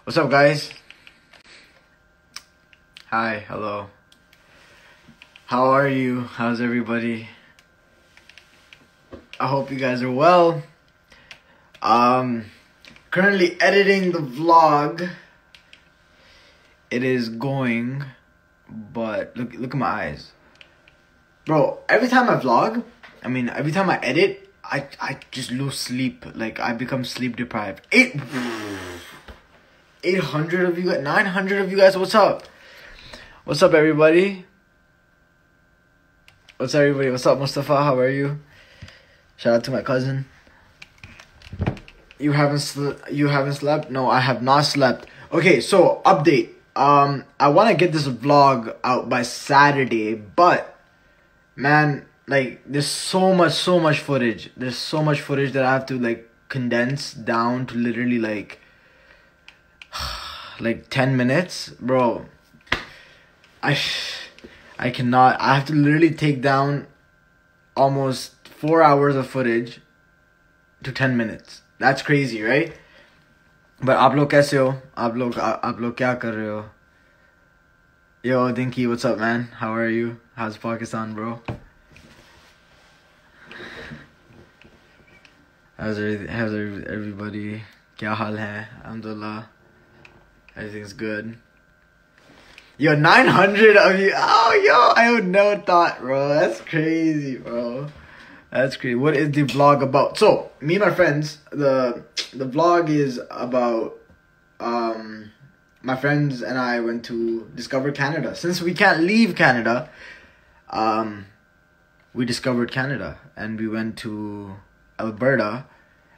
What's up, guys? Hi, hello. How are you? How's everybody? I hope you guys are well. Currently editing the vlog. It is going, but look at my eyes. Bro, every time I vlog, every time I edit, I just lose sleep. Like, I become sleep deprived. 800 of you guys, 900 of you guys, what's up? What's up, everybody? What's everybody? What's up, Mustafa? How are you? Shout out to my cousin. You haven't slept? No, I have not slept. Okay, so update. I want to get this vlog out by Saturday, but man, like, there's so much footage. There's so much footage that I have to like condense down to literally like 10 minutes, bro. I cannot. I have to literally take down almost 4 hours of footage to 10 minutes. That's crazy, right? But आप लोग कैसे हो? आप लोग क्या कर रहे हो? Yo, Dinky, what's up, man? How are you? How's Pakistan, bro? How's everybody? क्या हाल है? Alhamdulillah. Everything's good. Yo, 900 of you. Oh, yo, I would never thought, bro. That's crazy, bro. That's crazy. What is the vlog about? So, me and my friends, the vlog is about, my friends and I went to discover Canada. Since we can't leave Canada, we discovered Canada and we went to Alberta.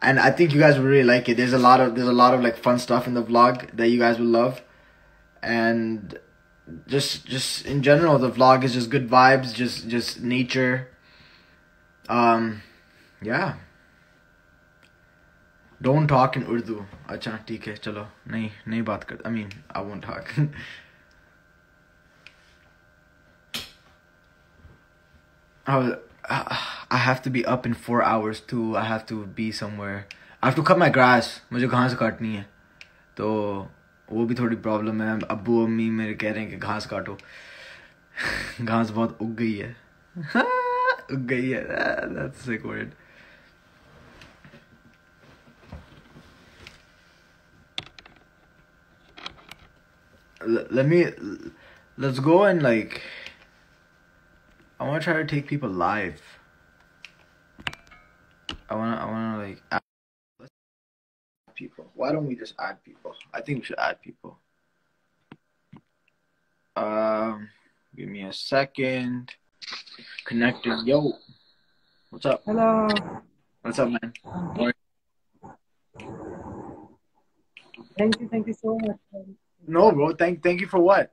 And I think you guys will really like it. There's a lot of like fun stuff in the vlog that you guys will love. And just in general, the vlog is just good vibes, just nature. Yeah. Don't talk in Urdu. Acha, theek hai, chalo. Nahi baat kar. I won't talk. I have to be up in 4 hours too. I have to be somewhere. I have to cut my grass. मुझे घास काटनी है. तो वो भी थोड़ी problem है. अब्बू अम्मी मेरे कह रहे हैं कि घास काटो. घास बहुत उग गई है. उग गई है. That's a sick word. Let's go and like, I want to try to take people live. I want to like add people. Why don't we just add people? I think we should add people. Give me a second. Connecting. Yo, what's up? Hello. What's up, man? Thank you so much. No, bro. Thank you for what?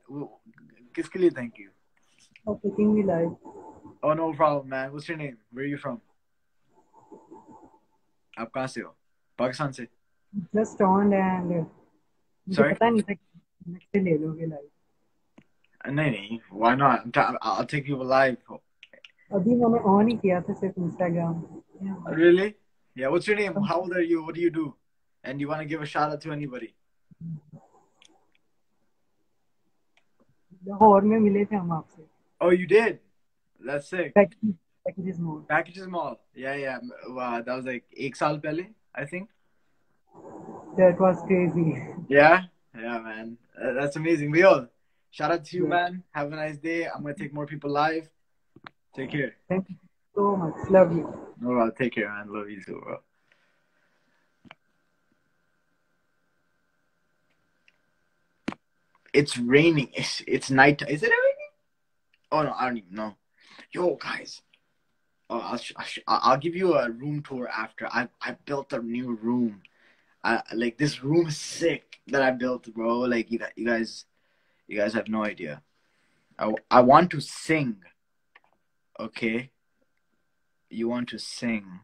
Kiske liye thank you? For taking me live. Oh, no problem, man. What's your name? Where are you from? आप कहाँ से हो? पाकिस्तान से? Just on and मुझे Sorry? पता नहीं था next day ले लोगे live. नहीं, why not? I'll take people live. अभी मैंने on ही किया था सिर्फ Instagram. Yeah. Really? Yeah. What's your name? How old are you? What do you do? And you want to give a shout out to anybody? Lahore में मिले थे हम आपसे. Oh, you did? That's sick. Packages Mall. Packages Mall. Yeah. Wow, that was like 1 साल पहले, I think. That was crazy. Yeah, man. That's amazing. Leo, shout out to you, man. Have a nice day. I'm gonna take more people live. Take care. Thank you so much. Love you. No, bro. Take care, man. Love you too, bro. It's raining. It's night. Is it raining? Oh no, I don't even know. Yo, guys. Oh, I'll give you a room tour after. I built a new room. Like, this room is sick that I built, bro. Like, you guys have no idea. I want to sing. Okay. You want to sing.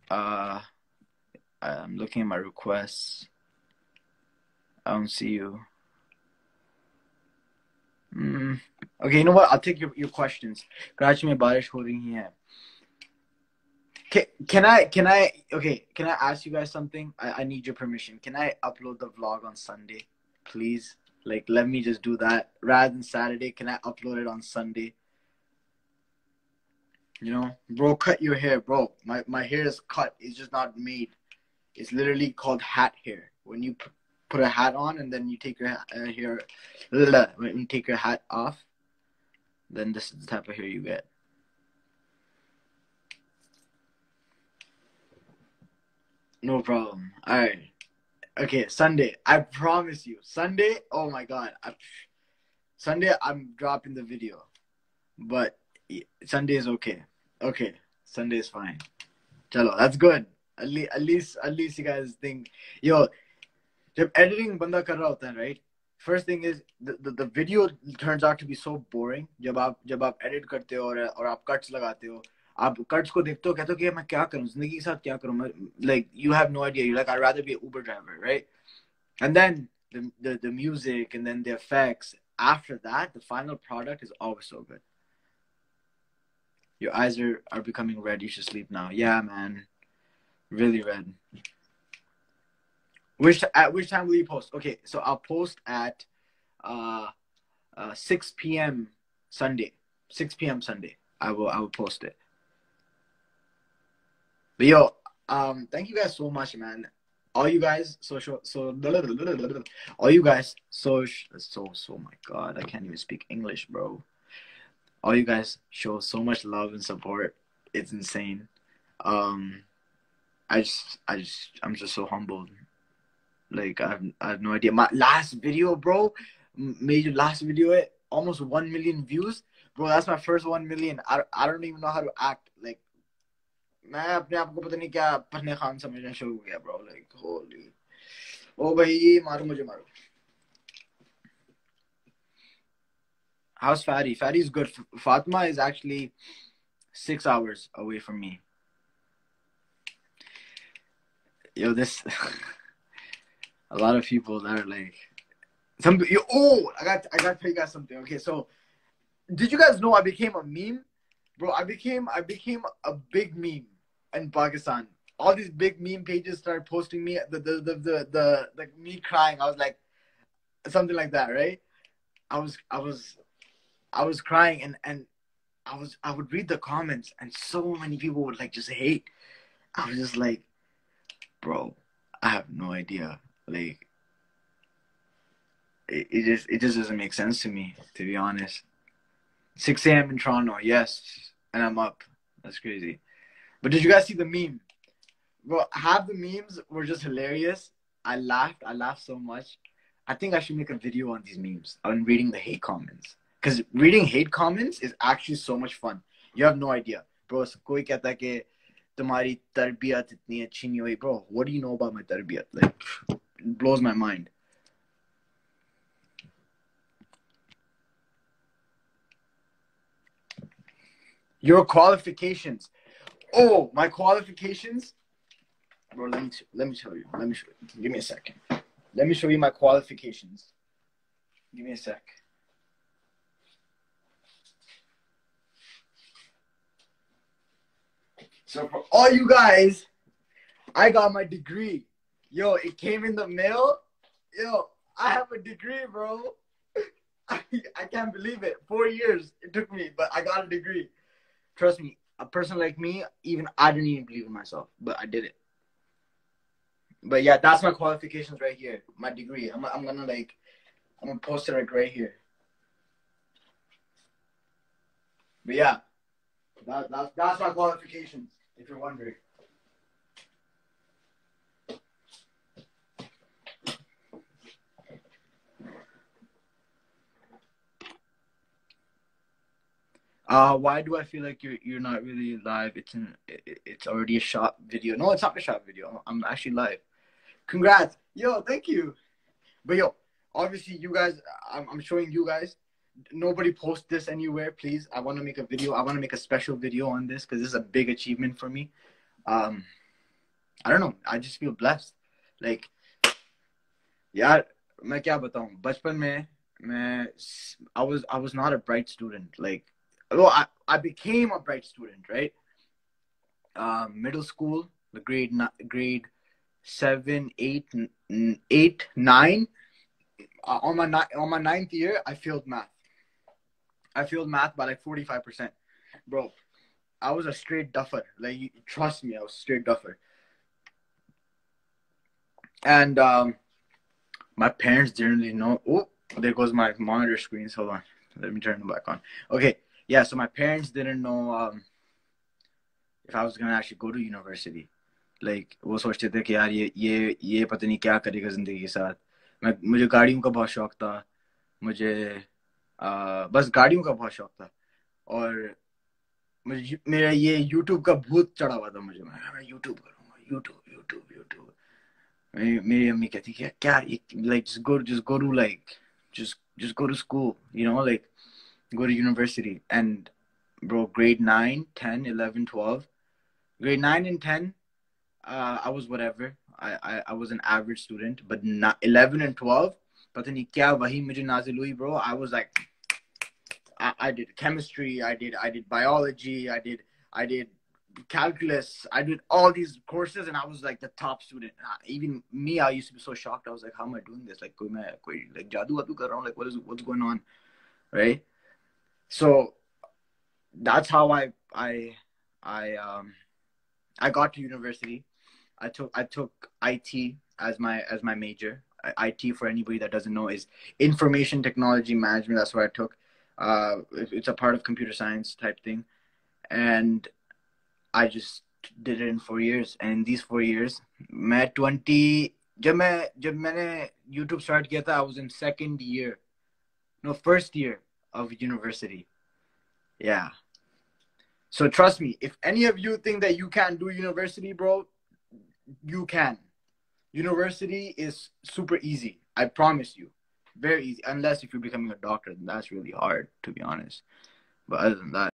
I'm looking at my requests. I don't see you. Okay, you know what? I'll take your questions. Karachi में बारिश हो रही है. Can I ask you guys something? I need your permission. Can I upload the vlog on Sunday, please? Like, let me just do that rather than Saturday. Can I upload it on Sunday? You know, bro, cut your hair, bro. My hair is cut. It's just not made. It's literally called hat hair. When you put a hat on and then you take your hair, when you take your hat off, then this is the type of hair you get. No problem. All right. Okay, Sunday. I promise you. Sunday, oh my God. Sunday, I'm dropping the video. But Sunday is okay. Okay, Sunday is fine. Chalo, that's good. At least you guys think. Yo, जब editing बंदा कर रहा होता है, right? First thing is the video turns out to be so boring. जब आप edit करते हो और आप cuts लगाते हो, आप cuts को देखते हो, कहते हो कि मैं क्या करूं जिंदगी के साथ क्या करूं, like you have no idea. You're like, I'd rather be an Uber driver, right? And then the music and then the effects. After that, the final product is always so good. Your eyes are becoming red. You should sleep now. Yeah, man. Really red. At which time will you post? Okay, so I'll post at 6 p.m. Sunday. 6 p.m. Sunday. I will post it. But yo, thank you guys so much, man. All you guys all you guys my God, I can't even speak English, bro. All you guys show so much love and support. It's insane. I'm just so humbled. Like I have no idea. My last video, bro, made last video almost 1 million views, bro. That's my first 1 million. I don't even know how to act. Like, मैं अपने आप को पता नहीं क्या फरने खान समझना शुरू हो गया, bro. Like, holy. Oh भाई, मारो मुझे मारो. How's Fatty? Fatty's good. Fatima is actually 6 hours away from me. Yo, this a lot of people that are like I got to tell you guys something. Okay, so did you guys know I became a meme? Bro, I became a big meme in Pakistan. All these big meme pages started posting me the me crying. I was like something like that, right? I was crying and I would read the comments and so many people would like just hate. I was just like, bro, I have no idea. Like it just doesn't make sense to me, to be honest. 6 a.m. in Toronto, yes, and I'm up. That's crazy. But did you guys see the meme? Bro, half the memes were just hilarious. I laughed so much. I think I should make a video on these memes, on reading the hate comments. Because reading hate comments is actually so much fun. You have no idea. Bro, koi kehta hai ki tumhari tarbiyat itni achhi nahi hui. Bro, what do you know about my tarbiyat? Like, it blows my mind. Your qualifications. Oh, my qualifications? Bro, let me tell you. Let me show you. Give me a second. Let me show you my qualifications. Give me a sec. So for all you guys, I got my degree. Yo, it came in the mail. Yo, I have a degree, bro. I can't believe it. 4 years it took me, but I got a degree. Trust me, a person like me, even I didn't even believe in myself, but I did it. But yeah, that's my qualifications right here. My degree. I'm gonna post it right here. But yeah, that's my qualifications, if you're wondering. Why do I feel like you're not really live? It's already a shot video. No, it's not a shot video. I'm actually live. Congrats, yo, thank you. But yo, obviously you guys, I'm showing you guys. Nobody post this anywhere, please. I want to make a video. I want to make a special video on this because this is a big achievement for me. I don't know. I just feel blessed. Like, यार मैं क्या बताऊं? बचपन में I was not a bright student. Like, well, I became a bright student, right? middle school, the grade 7, 8, 8, 9. On my ninth year, I failed math. I failed math by like 45%, bro. I was a straight duffer. Like, trust me, I was straight duffer. And my parents didn't really know. Oh, there goes my monitor screens. Hold on, let me turn them back on. Okay, yeah. So my parents didn't know if I was gonna actually go to university. Like, वो सोचते थे कि यार ये पता नहीं क्या करेगा जिंदगी के साथ. मुझे गाड़ियों का बहुत शौक था. मुझे बस गाड़ियों का बहुत शौक था. और मुझे मेरा ये YouTube का भूत चढ़ा हुआ था मुझे. मैं YouTube करूँगा. YouTube. मेरी अम्मी कहती क्या like just go to like just go to school, like go to university. And bro, grade 9, 10, 11, 12, grade 9 and 10, I was whatever. I was an average student, but not 11 and 12, पता नहीं क्या वही मुझे नाज़िल हुई, bro. I was like, I did chemistry, I did biology, I did calculus, I did all these courses, and I was like the top student. Even me, I used to be so shocked. I was like, how am I doing this? Like, like jadoo wadu kar raha hu? Like, what's going on, right? So that's how I got to university. I took IT as my major. IT, for anybody that doesn't know, is information technology management. That's what I took. It's a part of computer science type thing, and I just did it in 4 years. And in these 4 years, मैं 20 जब मैंने YouTube start किया था, I was in first year of university. Yeah. So trust me, if any of you think that you can't do university, bro, you can. University is super easy. I promise you. Very easy. Unless if you're becoming a doctor, then that's really hard, to be honest. But other than that,